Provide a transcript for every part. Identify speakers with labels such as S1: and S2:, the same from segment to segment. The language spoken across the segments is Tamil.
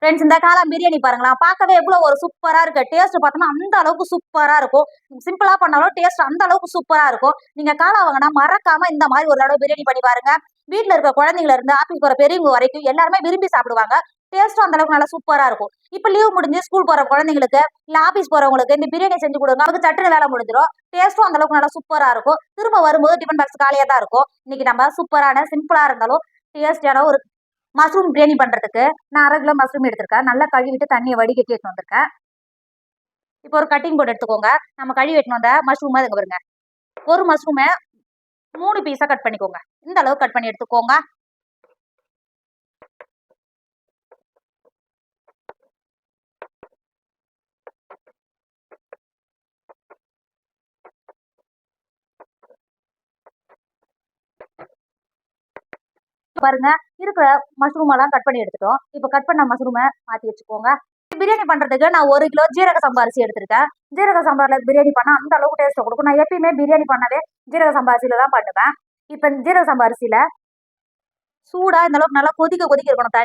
S1: ஃப்ரெண்ட்ஸ் இந்த காலம் பிரியாணி பாருங்களா, பார்க்கவே எவ்வளோ ஒரு சூப்பரா இருக்கு. டேஸ்ட் பார்த்தோம்னா அந்த அளவுக்கு சூப்பரா இருக்கும். சிம்பிளா பண்ணாலும் டேஸ்ட் அந்த அளவுக்கு சூப்பரா இருக்கும். நீங்க காலம் வாங்கினா மறக்காம இந்த மாதிரி ஒரு தடவை பிரியாணி பண்ணி பாருங்க. வீட்ல இருக்க குழந்தைங்கள இருந்து ஆபீஸ் போற பெரியவங்க வரைக்கும் எல்லாருமே விரும்பி சாப்பிடுவாங்க. டேஸ்ட்டும் அந்த அளவுக்கு நல்லா சூப்பரா இருக்கும். இப்ப லீவ் முடிஞ்சு ஸ்கூல் போற குழந்தைங்களுக்கு இல்ல ஆபீஸ் போறவங்களுக்கு இந்த பிரியாணி செஞ்சு கொடுங்க. அதுக்கு சட்டுன்னு வேலை முடிஞ்சிடும். டேஸ்ட்டும் அந்த அளவுக்கு நல்லா சூப்பரா இருக்கும். திரும்ப வரும்போது டிஃபன் பாக்ஸ் காலியா தான் இருக்கும். இன்னைக்கு நம்ம சூப்பரான சிம்பிளா இருந்தாலும் டேஸ்டியான ஒரு மஷ்ரூம் பிரியாணி பண்றதுக்கு நான் 1/2 கிலோ மஷ்ரூம் எடுத்திருக்கேன். நல்லா கழுவிட்டு தண்ணியை வடிகட்டி எடுத்து வந்திருக்கேன். இப்போ ஒரு கட்டிங் போர்டு எடுத்துக்கோங்க. நம்ம கழுவி எடுத்து வந்த மஷ்ரூமா இதுங்க பாருங்க. ஒரு மஷ்ரூமை 3 பீஸா கட் பண்ணிக்கோங்க. இந்த அளவு கட் பண்ணி எடுத்துக்கோங்க. பாருங்க, இருக்கிற மஷ்ரூம் எல்லாம் கட் பண்ணி எடுத்துட்டோம். இப்போ கட் பண்ண மஷ்ரூமை மாத்தி வச்சுக்கோங்க. பிரியாணி பண்றதுக்கு நான் 1 கிலோ ஜீரக சம்பா அரிசி எடுத்திருக்கேன். ஜீரக சம்பால பிரியாணி பண்ணா அந்த அளவுக்கு டேஸ்ட் கொடுக்கும். நான் எப்பயுமே பிரியாணி பண்ணவே ஜீரக சம்பா அரிசியில தான் பண்ணுவேன். இப்போ ஜீரக சம்பா அரிசியில சூடா இந்த அளவுக்கு நல்லா கொதிக்க கொதிக்க இருக்கணும்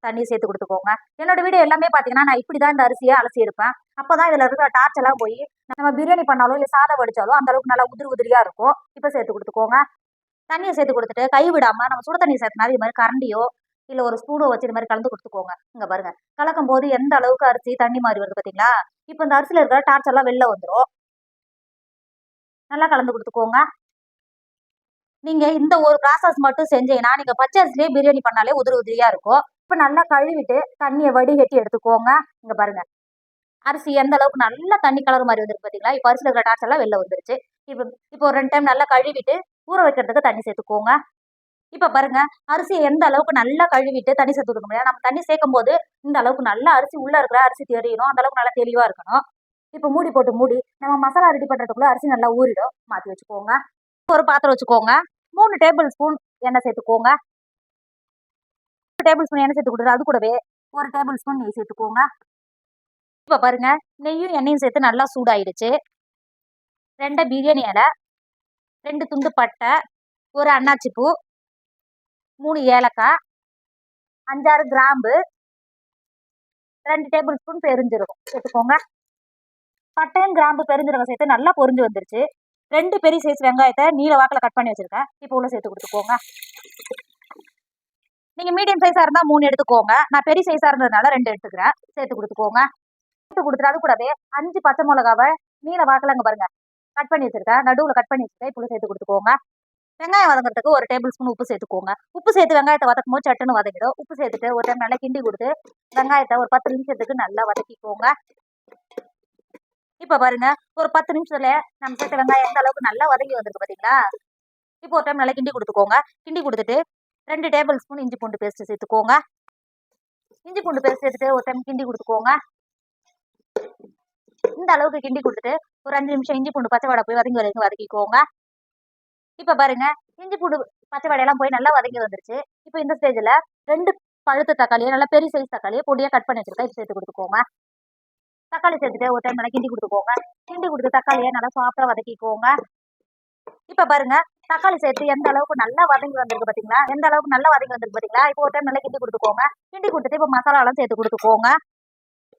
S1: தண்ணி சேர்த்து கொடுத்துக்கோங்க. என்னோட வீடியோ எல்லாமே பாத்தீங்கன்னா நான் இப்படிதான் இந்த அரிசியை அலசி இருப்பேன். அப்பதான் இதுல இருக்கிற டார்ச் எல்லாம் போய் நம்ம பிரியாணி பண்ணாலும் இல்ல சாதம் வடிச்சாலும் அந்த அளவுக்கு நல்லா உதிரி உதிரியா இருக்கும். இப்ப சேர்த்து கொடுத்துக்கோங்க. தண்ணியை சேர்த்து கொடுத்துட்டு கை விடாம நம்ம சுட தண்ணி சேர்த்தனால இது மாதிரி கரண்டியோ இல்ல ஒரு ஸ்பூனோ வச்சு இது மாதிரி கலந்து கொடுத்துக்கோங்க. இங்க பாருங்க, கலக்கும் போது எந்த அளவுக்கு அரிசி தண்ணி மாதிரி வருது பாத்தீங்களா? இப்ப இந்த அரிசியில இருக்கிற டார்ச் எல்லாம் வெளில வந்துடும். நல்லா கலந்து கொடுத்துக்கோங்க. நீங்க இந்த ஒரு ப்ராசஸ் மட்டும் செஞ்சீங்கன்னா நீங்க பச்சை அரிசிலே பிரியாணி பண்ணாலே உதிரி உதிரியா இருக்கும். இப்ப நல்லா கழுவிட்டு தண்ணியை வடிகட்டி எடுத்துக்கோங்க. இங்க பாருங்க, அரிசி எந்த அளவுக்கு நல்லா தண்ணி கலர் மாதிரி வந்துருக்கு பாத்தீங்களா? இப்ப அரிசியில இருக்கிற டார்ச் எல்லாம் வெளில வந்துருச்சு. இப்ப இப்போ ஒரு 2 டைம் நல்லா கழுவிட்டு ஊற வைக்கிறதுக்கு தண்ணி சேர்த்துக்கோங்க. இப்ப பாருங்க, அரிசியை எந்த அளவுக்கு நல்லா கழுவிட்டு தண்ணி சேர்த்து கொடுக்க முடியாது. நம்ம தண்ணி சேர்க்கும் போது இந்த அளவுக்கு நல்லா அரிசி உள்ள இருக்கிற அரிசி தெரியணும். அந்த அளவுக்கு நல்லா தெளிவா இருக்கணும். இப்ப மூடி போட்டு மூடி நம்ம மசாலா ரெடி பண்றதுக்குள்ள அரிசி நல்லா ஊறிடும். மாத்தி வச்சுக்கோங்க. ஒரு பாத்திரம் வச்சுக்கோங்க. 3 டேபிள் ஸ்பூன் எண்ணெய் சேர்த்துக்கோங்க. டேபிள் ஸ்பூன் எண்ணெய் சேர்த்து கொடுத்துட்டு அது கூடவே 1 டேபிள் ஸ்பூன் நெய் சேர்த்துக்கோங்க. இப்ப பாருங்க, நெய்யும் எண்ணெயும் சேர்த்து நல்லா சூடாயிடுச்சு. 2 பிரியாணி இலை, 2 துண்டு பட்டை, 1 அன்னாச்சி பூ, 3 ஏலக்காய், 5, 6 கிராம்பு, 2 டேபிள் ஸ்பூன் பெருஞ்சீரகம் சேர்த்துக்கோங்க. பட்டையும் கிராம்பு பெருஞ்சீரகம் சேர்த்து நல்லா பொரிஞ்சு வந்துருச்சு. 2 பெரிய சைஸ் வெங்காயத்தை நீல வாக்கில் கட் பண்ணி வச்சிருக்கேன். இப்போ உள்ள சேர்த்து கொடுத்துக்கோங்க. நீங்க மீடியம் சைஸா இருந்தா 3 எடுத்துக்கோங்க. நான் பெரிய சைஸா இருந்ததுனால 2 எடுத்துக்கிறேன். சேர்த்து கொடுத்துக்கோங்க. சேர்த்து கொடுத்துட்டு அது கூடவே 5 பச்சை மிளகாவை நீல வாக்கில் அங்க பாருங்க கட் பண்ணி வச்சிருக்கேன். நடுவில் கட் பண்ணி வச்சிருக்கேன். இப்போ சேர்த்து கொடுத்துக்கோங்க. வெங்காயம் வதங்குறதுக்கு 1 டேபிள் ஸ்பூன் உப்பு சேர்த்துக்கோங்க. உப்பு சேர்த்து வெங்காயத்தை வதக்கும் போது சட்டுன்னு வதக்கிடும். உப்பு சேர்த்துட்டு ஒரு டைம் நல்லா கிண்டி கொடுத்து வெங்காயத்தை ஒரு 10 நிமிஷத்துக்கு நல்லா வதக்கிக்கோங்க. இப்ப பாருங்க, ஒரு 10 நிமிஷத்துல நம்ம சேர்த்த வெங்காயம் எந்த அளவுக்கு நல்லா வதங்கி வந்திருக்கு பாத்தீங்களா? இப்போ ஒரு டைம் நல்லா கிண்டி கொடுத்துக்கோங்க. கிண்டி கொடுத்துட்டு 2 டேபிள் ஸ்பூன் இஞ்சி பூண்டு பேஸ்ட் சேர்த்துக்கோங்க. இஞ்சி பூண்டு பேஸ்ட் சேர்த்துட்டு ஒரு டைம் கிண்டி கொடுத்துக்கோங்க. இந்த அளவுக்கு கிண்டி கொடுத்துட்டு ஒரு 5 நிமிஷம் இஞ்சி பூண்டு பச்சை வாடை போய் வதங்கி வரைக்கும் வதக்கிக்கோங்க. இப்ப பாருங்க, இஞ்சி பூண்டு பச்சை வாடையெல்லாம் போய் நல்லா வதங்கி வந்துருச்சு. இப்போ இந்த ஸ்டேஜ்ல 2 பழுத்த தக்காளியை நல்லா பெரிய சைஸ் தக்காளியை பொடியா கட் பண்ணி வச்சிருக்கேன். இப்போ சேர்த்து கொடுத்துக்கோங்க. தக்காளி சேர்த்துட்டு ஒரு டைம் நல்லா கிண்டி கொடுத்துக்கோங்க. கிண்டி கொடுத்து தக்காளியை நல்லா சாஃப்டா வதக்கிக்கோங்க. இப்ப பாருங்க, தக்காளி சேர்த்து எந்த அளவுக்கு நல்லா வதங்கி வந்திருக்கு பாத்தீங்களா? எந்த அளவுக்கு நல்லா வதங்கி வந்திருக்கு பாத்தீங்களா? இப்போ ஒரு டைம் நல்லா கிண்டி கொடுத்துக்கோங்க. கிண்டி கொடுத்துட்டு இப்போ மசாலா எல்லாம் சேர்த்து கொடுத்துக்கோங்க.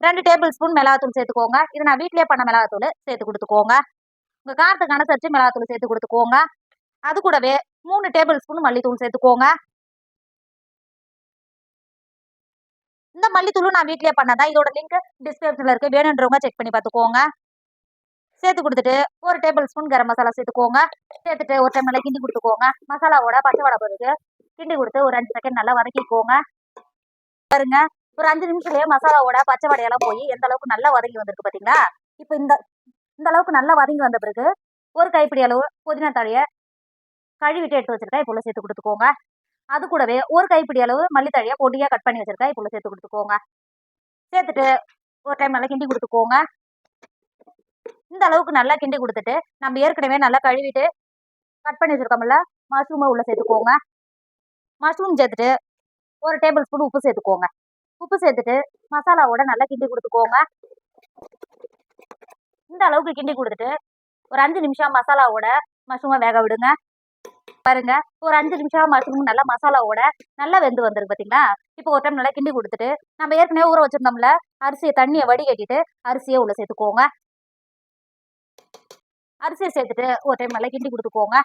S1: 2 டேபிள் ஸ்பூன் மிளகாத்தூள் சேர்த்துக்கோங்க. இது நான் வீட்லயே பண்ண மிளகாத்தூள் சேர்த்து கொடுத்துக்கோங்க. உங்க காரத்துக்கு அனுசரிச்சு மிளகாத்தூள் சேர்த்து கொடுத்துக்கோங்க. அது கூடவே 3 டேபிள் ஸ்பூன் மல்லித்தூள் சேர்த்துக்கோங்க. இந்த மல்லித்தூளும் நான் வீட்லயே பண்ணதான். இதோட லிங்க் டிஸ்கிரிப்ஷன்ல இருக்கு. வேணுன்றவங்க செக் பண்ணி பார்த்துக்கோங்க. சேர்த்து கொடுத்துட்டு 1 டேபிள் ஸ்பூன் கரம் மசாலா சேர்த்துக்கோங்க. சேர்த்துட்டு ஒரு டைம் நல்லா கிண்டி கொடுத்துக்கோங்க. மசாலாவோட பச்சை வாடை போயிருக்கு. கிண்டி கொடுத்து ஒரு 5 செகண்ட் நல்லா வதக்கிக்கோங்க. பாருங்க, ஒரு 5 நிமிஷத்துலயே மசாலாவோட பச்சை வாடையெல்லாம் போய் எந்த அளவுக்கு நல்லா வதங்கி வந்திருக்கு பாத்தீங்களா? இப்போ இந்த அளவுக்கு நல்லா வதங்கி வந்த பிறகு ஒரு கைப்பிடி அளவு புதினா தழையை கழுவிட்டு எடுத்து வச்சிருக்கேன். இப்போ சேர்த்து கொடுத்துக்கோங்க. அது கூடவே ஒரு கைப்பிடி அளவு மல்லித்தழையை பொடியா கட் பண்ணி வச்சிருக்கேன். இப்போ சேர்த்து கொடுத்துக்கோங்க. சேர்த்துட்டு ஒரு டைம் நல்லா கிண்டி கொடுத்துக்கோங்க. இந்த அளவுக்கு நல்லா கிண்டி கொடுத்துட்டு நம்ம ஏற்கனவே நல்லா கழுவிட்டு கட் பண்ணி வச்சிருக்கோம்ல மஷ்ரூமை உள்ள சேர்த்துக்கோங்க. மஷ்ரூம் சேர்த்துட்டு 1 டேபிள் ஸ்பூன் உப்பு சேர்த்துக்கோங்க. உப்பு சேர்த்துட்டு மசாலாவோட நல்லா கிண்டி கொடுத்துக்கோங்க. இந்த அளவுக்கு கிண்டி கொடுத்துட்டு ஒரு 5 நிமிஷம் மசாலாவோட மஷ்ரூமை வேக விடுங்க. பாருங்க ஒரு 5 நிமிஷம் மஷ்ரூம் நல்லா மசாலாவோட நல்லா வெந்து வந்திருக்கு பாத்தீங்களா. இப்போ ஒரு டைம் நல்லா கிண்டி கொடுத்துட்டு நம்ம ஏற்கனவே ஊற வச்சிருந்தோம்ல அரிசியை தண்ணியை வடிகட்டிட்டு அரிசியை உள்ள சேர்த்துக்கோங்க. அரிசியை சேர்த்துட்டு ஒரு டைம் நல்லா கிண்டி கொடுத்துக்கோங்க.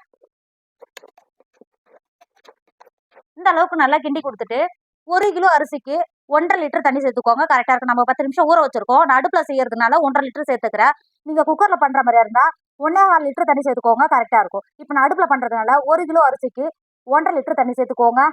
S1: இந்த அளவுக்கு நல்லா கிண்டி கொடுத்துட்டு 1 கிலோ அரிசிக்கு 1,5 லிட்டர் தண்ணி சேர்த்துக்கோங்க. கரெக்டா இருக்கு. நம்ம 10 நிமிஷம் ஊற வச்சிருக்கோம். நான் அடுப்புல செய்யறதுனால 1,5 லிட்டர் சேர்த்துக்கிறேன். நீங்க குக்கர்ல பண்ற மாதிரியா இருந்தா 1,4 லிட்டர் தண்ணி சேர்த்துக்கோங்க. கரெக்டா இருக்கும். இப்போ நான் அடுப்புல பண்றதுனால 1 கிலோ அரிசிக்கு 1,5 லிட்டர் தண்ணி சேர்த்துக்கோங்க.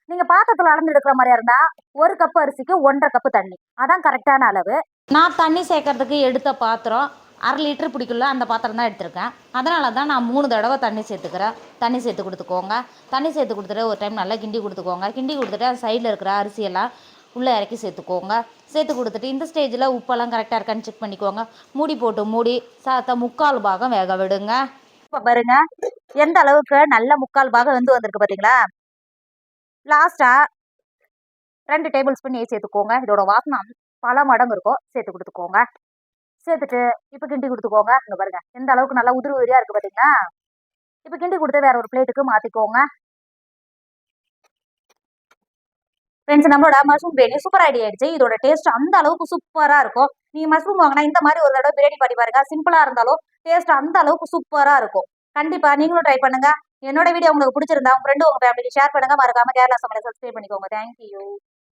S1: நீங்க பாத்திரத்துல அளந்து எடுக்கிற மாதிரியா இருந்தா 1 கப் அரிசிக்கு 1,5 கப்பு தண்ணி, அதான் கரெக்டான அளவு. நான் தண்ணி சேர்க்கறதுக்கு எடுத்த பாத்திரம் 1/2 லிட்டர் பிடிக்கல, அந்த பாத்திரம் தான் எடுத்திருக்கேன். அதனால தான் நான் 3 தடவை தண்ணி சேர்த்துக்கிறேன். தண்ணி சேர்த்து கொடுத்துக்கோங்க. தண்ணி சேர்த்து கொடுத்துட்டு ஒரு டைம் நல்லா கிண்டி கொடுத்துக்கோங்க. கிண்டி கொடுத்துட்டு அந்த சைடில் இருக்கிற அரிசியெல்லாம் உள்ளே இறக்கி சேர்த்துக்கோங்க. சேர்த்து கொடுத்துட்டு இந்த ஸ்டேஜில் உப்பெல்லாம் கரெக்டாக இருக்கான்னு செக் பண்ணிக்கோங்க. மூடி போட்டு மூடி சாத்த 3/4 பாகம் வேக விடுங்க. இப்போ பாருங்க எந்த அளவுக்கு நல்ல 3/4 பாகம் வெந்து வந்திருக்கு பார்த்தீங்களா. லாஸ்டா 2 டேபிள் ஸ்பூன் நெய் சேர்த்துக்கோங்க. இதோட வாசனை பல மடங்கு இருக்கும். சேர்த்து கொடுத்துக்கோங்க. சேர்த்துட்டு இப்போ கிண்டி கொடுத்துக்கோங்க. இங்கே பாருங்க எந்த அளவுக்கு நல்லா உதிரி உதிரியா இருக்கு பார்த்தீங்களா. இப்போ கிண்டி கொடுத்து வேற ஒரு பிளேட்டுக்கு மாற்றிக்கோங்க. ஃப்ரெண்ட்ஸ், நம்மளோட மஷ்ரூம் பிரியாணி சூப்பர் ஐடியா ஆயிடுச்சு. இதோட டேஸ்ட் அந்த அளவுக்கு சூப்பராக இருக்கும். நீங்கள் மஷ்ரூம் வாங்கினா இந்த மாதிரி ஒரு தடவை பிரியாணி பண்ணி பாருங்க. சிம்பிளாக இருந்தாலும் டேஸ்ட் அந்த அளவுக்கு சூப்பராக இருக்கும். கண்டிப்பாக நீங்களும் ட்ரை பண்ணுங்க. என்னோட வீடியோ உங்களுக்கு பிடிச்சிருந்தா உங்க ஃப்ரெண்டு உங்க ஃபேமிலிக்கு ஷேர் பண்ணுங்க. மறக்காம கேரளா சமையலை சப்ஸ்கிரைப் பண்ணிக்கோங்க. தேங்க்யூ.